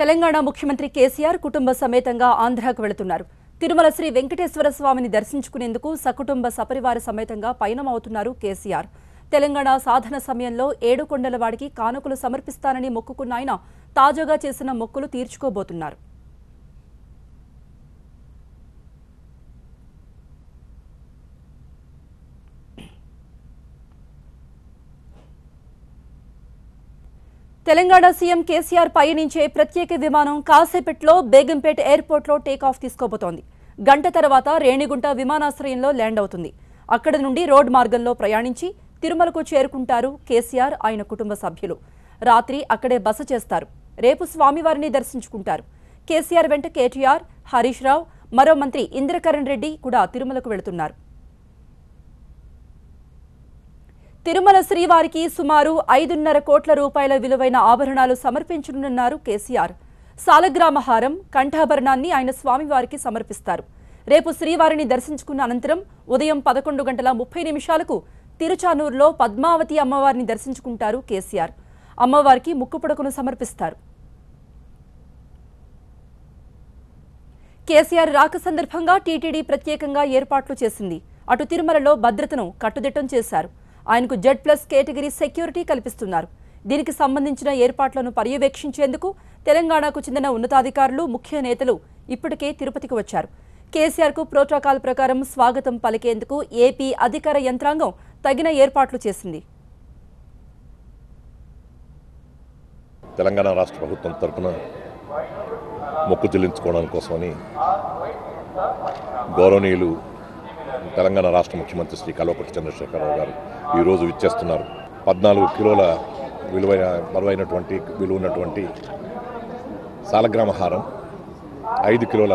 తెలంగాణ ముఖ్యమంత్రి కేసీఆర్ కుటుంబ సమేతంగా ఆంధ్రాకు వెళుతున్నారు. తిరుమల శ్రీ వెంకటేశ్వర స్వామిని దర్శించుకునేందుకు సకుటుంబ సపరివార సమేతంగా పయనమవుతున్నారు కేసీఆర్. తెలంగాణ సాధన సమయంలో ఏడుకొండలవాడికి కానుకలు సమర్పిస్తానని మొక్కుకున్న ఆయన తాజాగా చేసిన మొక్కులు తీర్చుకోబోతున్నారు. తెలంగాణ సీఎం కేసీఆర్ పయనించే ప్రత్యేక విమానం కాసేపట్లో బేగంపేట ఎయిర్పోర్ట్లో టేకాఫ్ తీసుకోబోతోంది. గంట తర్వాత రేణిగుంట విమానాశ్రయంలో ల్యాండ్ అవుతుంది. అక్కడి నుండి రోడ్ మార్గంలో ప్రయాణించి తిరుమలకు చేరుకుంటారు కేసీఆర్, ఆయన కుటుంబ సభ్యులు. రాత్రి అక్కడే బస చేస్తారు. రేపు స్వామివారిని దర్శించుకుంటారు. కేసీఆర్ వెంట కేటీఆర్, హరీష్ రావు, మరో మంత్రి ఇంద్రకరణ్ రెడ్డి కూడా తిరుమలకు వెళుతున్నారు. తిరుమల శ్రీవారికి సుమారు 5.5 కోట్ల రూపాయల విలువైన ఆభరణాలు సమర్పించనున్నారు కేసీఆర్. సాలగ్రామహారం, కంఠాభరణాన్ని ఆయన స్వామివారికి సమర్పిస్తారు. రేపు శ్రీవారిని దర్శించుకున్న అనంతరం ఉదయం 11:30 తిరుచానూరులో పద్మావతి అమ్మవారిని దర్శించుకుంటారు కేసీఆర్. అమ్మవారికి ముక్కుపుడకను సమర్పిస్తారు. కేసీఆర్ రాక సందర్భంగా టీటీడీ ప్రత్యేకంగా ఏర్పాట్లు చేసింది. అటు తిరుమలలో భద్రతను కట్టుదిట్టం చేశారు. ఆయనకు Z+ కేటగిరీ సెక్యూరిటీ కల్పిస్తున్నారు. దీనికి సంబంధించిన ఏర్పాట్లను పర్యవేక్షించేందుకు తెలంగాణకు చెందిన ఉన్నతాధికారులు, ముఖ్య నేతలు ఇప్పటికే తిరుపతికి వచ్చారు. కేసీఆర్కు ప్రోటోకాల్ ప్రకారం స్వాగతం పలికేందుకు ఏపీ అధికార యంత్రాంగం తగిన ఏర్పాట్లు చేసింది. తెలంగాణ రాష్ట్ర ప్రభుత్వం తరఫున మొక్కు చెల్లించుకోవడం కోసమని గౌరవనీయులు తెలంగాణ రాష్ట్ర ముఖ్యమంత్రి శ్రీ కల్వకుంట్ల చంద్రశేఖరరావు గారు ఈరోజు విచ్చేస్తున్నారు. 14 కిలోల విలువైనటువంటి సాలగ్రామహారం, 5 కిలోల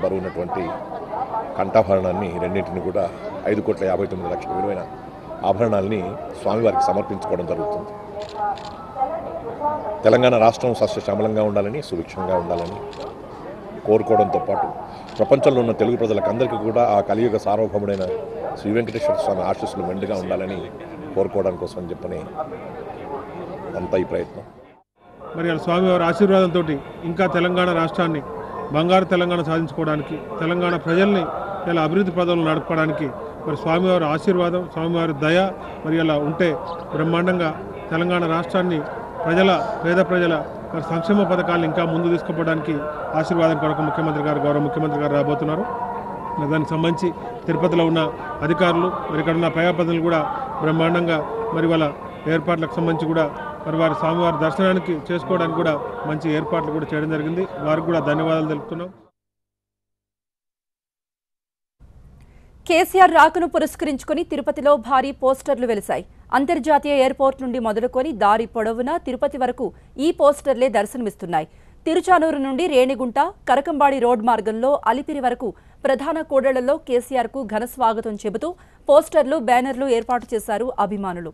బరువున్నటువంటి కంఠాభరణాన్ని రెండింటిని కూడా 5,59 లక్షల విలువైన ఆభరణాలని స్వామివారికి సమర్పించుకోవడం జరుగుతుంది. తెలంగాణ రాష్ట్రం సస్యశ్యామలంగా ఉండాలని, సుభిక్షంగా ఉండాలని కోరుకోవడంతో పాటు ప్రపంచంలో ఉన్న తెలుగు ప్రజలకందరికీ కూడా ఆ కలియుగ సార్వభౌముడైన శ్రీ వెంకటేశ్వర స్వామి ఆశీస్సులు మెండుగా ఉండాలని కోరుకోవడం కోసం అని చెప్పని అంతా ఈ ప్రయత్నం. మరి స్వామివారి ఆశీర్వాదంతో ఇంకా తెలంగాణ రాష్ట్రాన్ని బంగారు తెలంగాణ సాధించుకోవడానికి, తెలంగాణ ప్రజల్ని ఇలా అభివృద్ధి పదంలో నడపడానికి మరి స్వామివారి ఆశీర్వాదం, స్వామివారి దయ మరి ఇలా ఉంటే బ్రహ్మాండంగా తెలంగాణ రాష్ట్రాన్ని పేద ప్రజల సంక్షేమ పథకాలను ఇంకా ముందు తీసుకుపోవడానికి ఆశీర్వాదం కొరకు గౌరవ ముఖ్యమంత్రి గారు రాబోతున్నారు. దానికి సంబంధించి తిరుపతిలో ఉన్న అధికారులు, మరి ఇక్కడ ఉన్న ప్రజాప్రతినిధులు కూడా బ్రహ్మాండంగా మరి వాళ్ళ ఏర్పాట్లకు సంబంధించి కూడా మరి వారి స్వామివారి దర్శనానికి చేసుకోవడానికి కూడా మంచి ఏర్పాట్లు కూడా చేయడం జరిగింది. వారికి కూడా ధన్యవాదాలు తెలుపుతున్నాం. కేసీఆర్ రాకను పురస్కరించుకుని తిరుపతిలో భారీ పోస్టర్లు వెలిశాయి. అంతర్జాతీయ ఎయిర్పోర్ట్ నుండి మొదలుకొని దారి పొడవునా తిరుపతి వరకు ఈ పోస్టర్లే దర్శనమిస్తున్నాయి. తిరుచానూరు నుండి రేణిగుంట, కరకంబాడి రోడ్ మార్గంలో అలిపిరి వరకు ప్రధాన కూడళ్లలో కేసీఆర్కు ఘన స్వాగతం చెబుతూ పోస్టర్లు, బ్యానర్లు ఏర్పాటు చేశారు అభిమానులు.